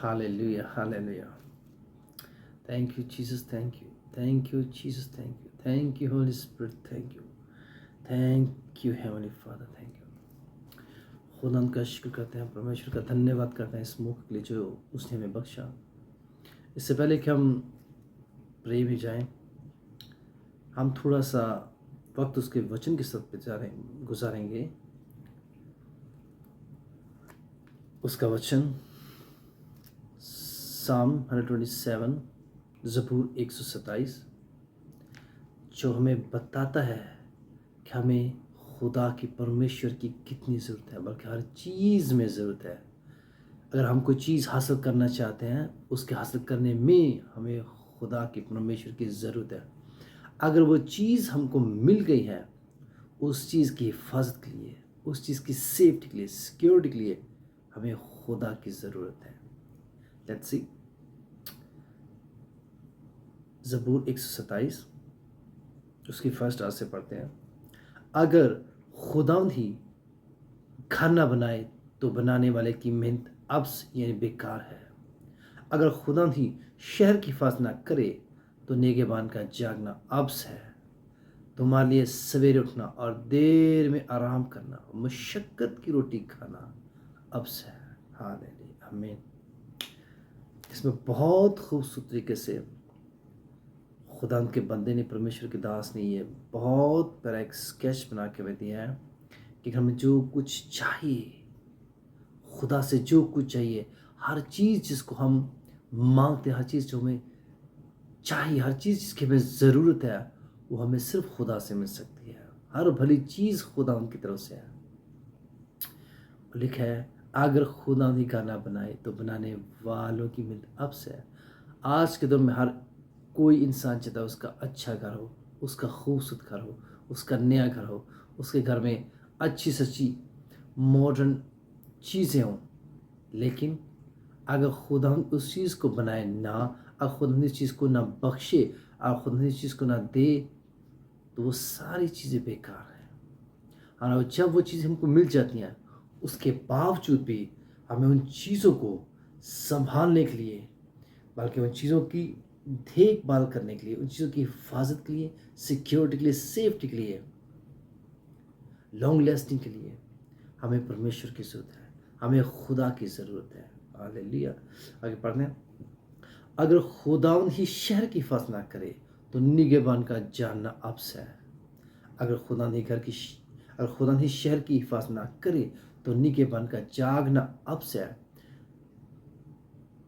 Hallelujah, hallelujah. Thank you, Jesus. Thank you. Thank you, Jesus. Thank you. Thank you, Holy Spirit. Thank you. Thank you, Heavenly Father. Thank you. खुदा का शुक्र करते हैं, परमेश्वर का धन्यवाद करते हैं इस मौके के लिए जो उसने हमें बख्शा। इससे पहले कि हम प्रे में जाएं, हम थोड़ा सा वक्त उसके वचन के साथ गुजारेंगे। उसका वचन साम 127, ज़बूर 127, जो हमें बताता है कि हमें खुदा की, परमेश्वर की कितनी ज़रूरत है, बल्कि हर चीज़ में ज़रूरत है। अगर हम कोई चीज़ हासिल करना चाहते हैं, उसके हासिल करने में हमें खुदा की, परमेश्वर की ज़रूरत है। अगर वो चीज़ हमको मिल गई है, उस चीज़ की हिफाजत के लिए, उस चीज़ की सेफ्टी के लिए, सिक्योरिटी के लिए हमें खुदा की ज़रूरत है। लेट्स सी, ज़बूर 127 उसकी फर्स्ट आयत से पढ़ते हैं। अगर खुदावंद ही घर न बनाए तो बनाने वाले की मेहनत अब्स यानी बेकार है। अगर खुदावंद ही शहर की हिफाजत न करे तो नेगेबान का जागना अब्स है। तुम्हारे लिए सवेरे उठना और देर में आराम करना और मशक्क़त की रोटी खाना अब्स है। हालेलुया, आमीन। इसमें बहुत खूबसूरत तरीके से खुदा के बंदे ने, परमेश्वर के दास ने ये बहुत प्यारा एक स्केच बना के हमें दिया है कि हमें जो कुछ चाहिए, खुदा से जो कुछ चाहिए, हर चीज़ जिसको हम मांगते हैं, हर चीज़ जो हमें चाहिए, हर चीज़ जिसकी हमें ज़रूरत है, वो हमें सिर्फ खुदा से मिल सकती है। हर भली चीज़ खुदा उनकी तरफ से है। लिखा है, अगर खुदा ही गाना बनाए तो बनाने वालों की मिन्नत अब से है। आज के दौर में हर कोई इंसान चाहता है उसका अच्छा घर हो, उसका खूबसूरत घर हो, उसका नया घर हो, उसके घर में अच्छी सच्ची मॉडर्न चीज़ें हों। लेकिन अगर खुदा उस चीज़ को बनाए ना, अगर खुदा इस चीज़ को ना बख्शे, अगर खुदा इस चीज़ को ना दे, तो वो सारी चीज़ें बेकार हैं। और जब वो चीज़ें हमको मिल जाती हैं, उसके बावजूद भी हमें उन चीज़ों को संभालने के लिए, बल्कि उन चीज़ों की देखभाल करने के लिए, उन चीज़ों की हिफाजत के लिए, सिक्योरिटी के लिए, सेफ्टी के लिए, लॉन्ग लास्टिंग के लिए हमें परमेश्वर की ज़रूरत है, हमें खुदा की ज़रूरत है। हालेलुया। आगे पढ़ने, अगर खुदावंद ही शहर की हिफाजत ना करे तो निगहबान का जानना अब्स है। अगर खुदा ही शहर की हिफाजत ना करे तो निगहबान का जागना अब्स है।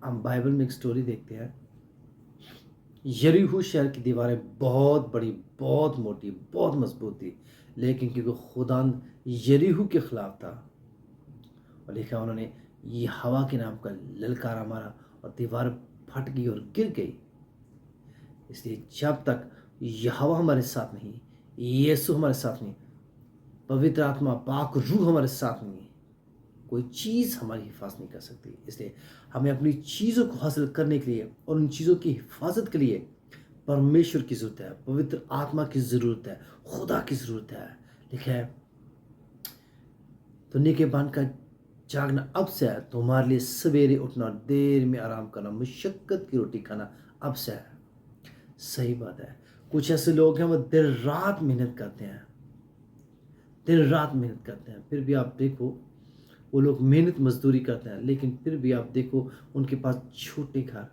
हम बाइबल में एक स्टोरी देखते हैं। यरीहो शहर की दीवारें बहुत बड़ी, बहुत मोटी, बहुत मजबूत थी, लेकिन क्योंकि खुदा यरीहो के खिलाफ था, और लिखा उन्होंने ये हवा के नाम का ललकारा मारा और दीवार फट गई और गिर गई। इसलिए जब तक यहोवा हमारे साथ नहीं, यीशु हमारे साथ नहीं, पवित्र आत्मा, पाक रूह हमारे साथ नहीं, कोई चीज़ हमारी हिफाजत नहीं कर सकती। इसलिए हमें अपनी चीज़ों को हासिल करने के लिए और उन चीज़ों की हिफाजत के लिए परमेश्वर की ज़रूरत है, पवित्र आत्मा की ज़रूरत है, खुदा की ज़रूरत है। लिखा है, तो निगहबान का जागना अब से है, तुम्हारे लिए सवेरे उठना, देर में आराम करना, मशक्क़त की रोटी खाना अब से है। सही बात है। कुछ ऐसे लोग हैं वो दिन रात मेहनत करते हैं, दिन रात मेहनत करते हैं, फिर भी आप देखो वो लोग मेहनत मजदूरी करते हैं, लेकिन फिर भी आप देखो उनके पास छोटे घर,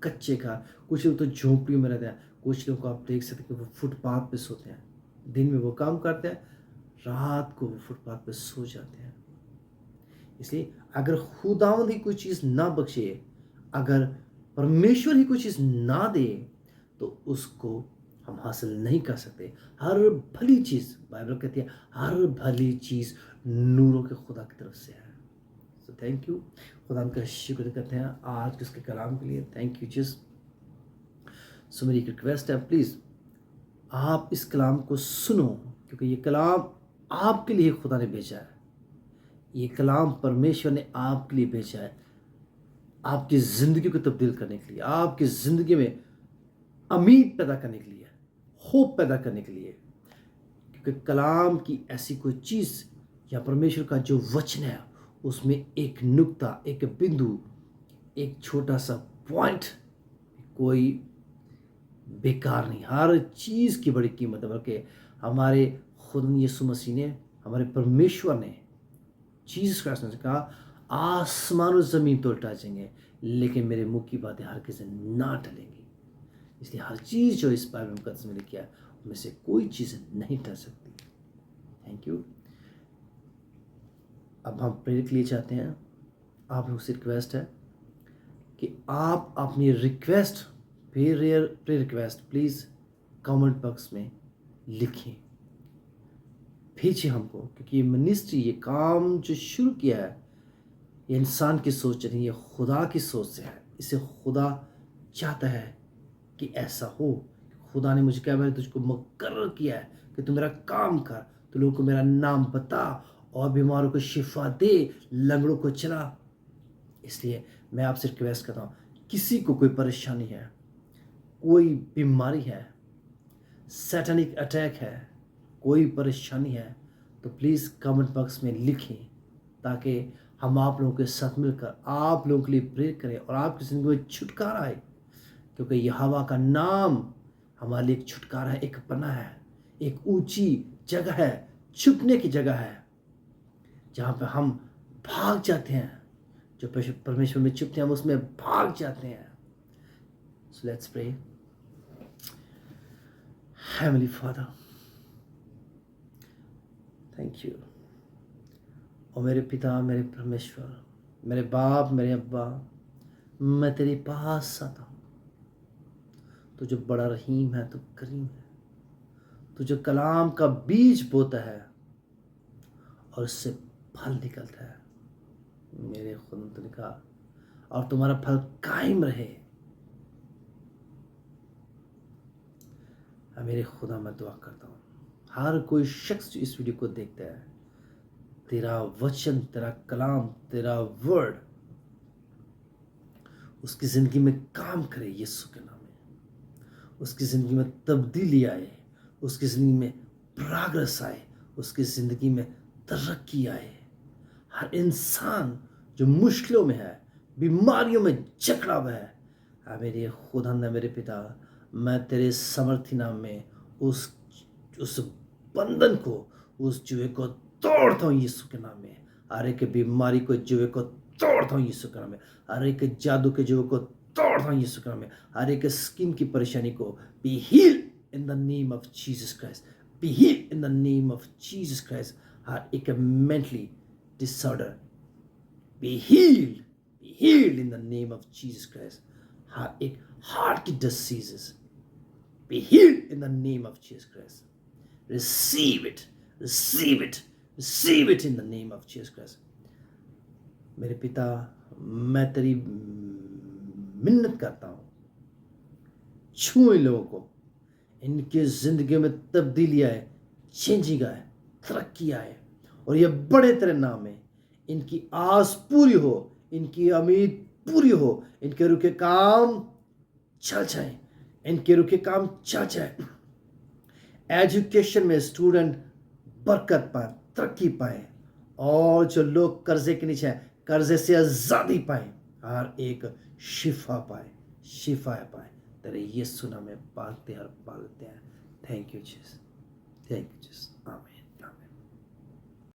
कच्चे घर, कुछ लोग तो झोंपड़ियों में रहते हैं, कुछ लोग को आप देख सकते हैं कि वो फुटपाथ पे सोते हैं। दिन में वो काम करते हैं, रात को वो फुटपाथ पे सो जाते हैं। इसलिए अगर खुदावंद ही कोई चीज़ ना बख्शे, अगर परमेश्वर ही कोई चीज़ ना दे, तो उसको हम हासिल नहीं कर सकते। हर भली चीज़, बाइबल कहती है, हर भली चीज़ नूरों के खुदा की तरफ से है। सो थैंक यू, खुदा का शुक्र करते हैं आज के उसके कलाम के लिए। थैंक यू जिस। सो मेरी एक रिक्वेस्ट है, प्लीज़ आप इस कलाम को सुनो, क्योंकि ये कलाम आपके लिए खुदा ने भेजा है। ये कलाम परमेश्वर ने आपके लिए भेजा है, आपकी ज़िंदगी को तब्दील करने के लिए, आपकी ज़िंदगी में उम्मीद पैदा करने के लिए, होप पैदा करने के लिए। क्योंकि कलाम की ऐसी कोई चीज़ या परमेश्वर का जो वचन है, उसमें एक नुक्ता, एक बिंदु एक छोटा सा पॉइंट कोई बेकार नहीं, हर चीज़ की बड़ी कीमत है। बल्कि हमारे खुदा यीशु मसीह ने, हमारे परमेश्वर ने, जीसस क्राइस्ट ने कहा आसमान और ज़मीन तो टल जाएंगे लेकिन मेरे मुंह की बातें हर किसी ना टलेंगी। इसलिए हर चीज़ जो इस बाइबल मुकद्दस में लिखी है उनमें से कोई चीज़ नहीं टल सकती। Thank you. अब हम प्रेयर के लिए चाहते हैं, आप लोग से रिक्वेस्ट है कि आप अपनी request, prayer request please comment box में लिखिए, भेजिए हमको। क्योंकि ये मिनिस्ट्री, ये काम जो शुरू किया है, ये इंसान की सोच नहीं, ये खुदा की सोच से है। इसे खुदा चाहता है कि ऐसा हो। खुदा ने मुझे क्या, मैंने तुझको मुकर्रर किया है कि तू मेरा काम कर, तो लोगों को मेरा नाम बता और बीमारों को शिफा दे, लंगड़ों को चला। इसलिए मैं आपसे रिक्वेस्ट करता हूँ, किसी को कोई परेशानी है, कोई बीमारी है, सैटेनिक अटैक है, कोई परेशानी है, तो प्लीज़ कमेंट बॉक्स में लिखें ताकि हम आप लोगों के साथ मिलकर आप लोगों के लिए प्रेयर करें और आपकी ज़िंदगी में छुटकारा आए। क्योंकि यहोवा का नाम हमारे लिए एक छुटकारा है, एक पनाह है, एक ऊंची जगह है, छुपने की जगह है, जहाँ पे हम भाग जाते हैं। जो परमेश्वर में छुपते हैं हम उसमें भाग जाते हैं। So let's pray. Heavenly father, thank you. और मेरे पिता, मेरे परमेश्वर, मेरे बाप, मेरे अब्बा, मैं तेरे पास आता हूँ। तू जो बड़ा रहीम है, तू करीम है, तू जो कलाम का बीज बोता है और उससे फल निकलता है। मेरे खुदा ने कहा और तुम्हारा फल कायम रहे। मेरे खुदा, मैं दुआ करता हूँ हर कोई शख्स जो इस वीडियो को देखता है, तेरा वचन, तेरा कलाम, तेरा वर्ड उसकी ज़िंदगी में काम करे यीशु के नाम में। उसकी ज़िंदगी में तब्दीली आए, उसकी ज़िंदगी में प्रोग्रेस आए, उसकी ज़िंदगी में तरक्की आए। हर इंसान जो मुश्किलों में है, बीमारियों में जकड़ा हुआ है, मेरे खुदा ने, मेरे पिता, मैं तेरे समर्थी नाम में उस बंधन को, उस जुए को तोड़ता हूँ यीशु के नाम में। हर एक बीमारी को, जुए को तोड़ता हूँ यीशु के नाम में। हर एक जादू के जुए को तोड़ता हूँ यीशु के नाम में। हर एक स्किन की परेशानी को be heal in the name of Jesus Christ, be heal in the name of Jesus Christ. हर एक mentally disorder be healed in the name of Jesus Christ. हर एक हार्ट की diseases be healed in the name of Jesus Christ. Receive it, receive it, receive it in the name of Jesus Christ. मेरे पिता, मैं तेरी मिन्नत करता हूँ, छू इन लोगों को, इनके जिंदगी में तब्दीली आए, चेंजिंग आए, तरक्की आए, और ये बड़े तेरे नाम में इनकी आस पूरी हो, इनकी उम्मीद पूरी हो, इनके रुके काम चल जाए, इनके रुके काम चल जाए। एजुकेशन में स्टूडेंट बरकत पाए, तरक्की पाए, और जो लोग कर्जे के नीचे हैं कर्जे से आज़ादी पाए, हर एक शिफा पाए, शिफा पाए। तेरे यीशु नाम में पालते हैं। Thank you Jesus, thank you Jesus.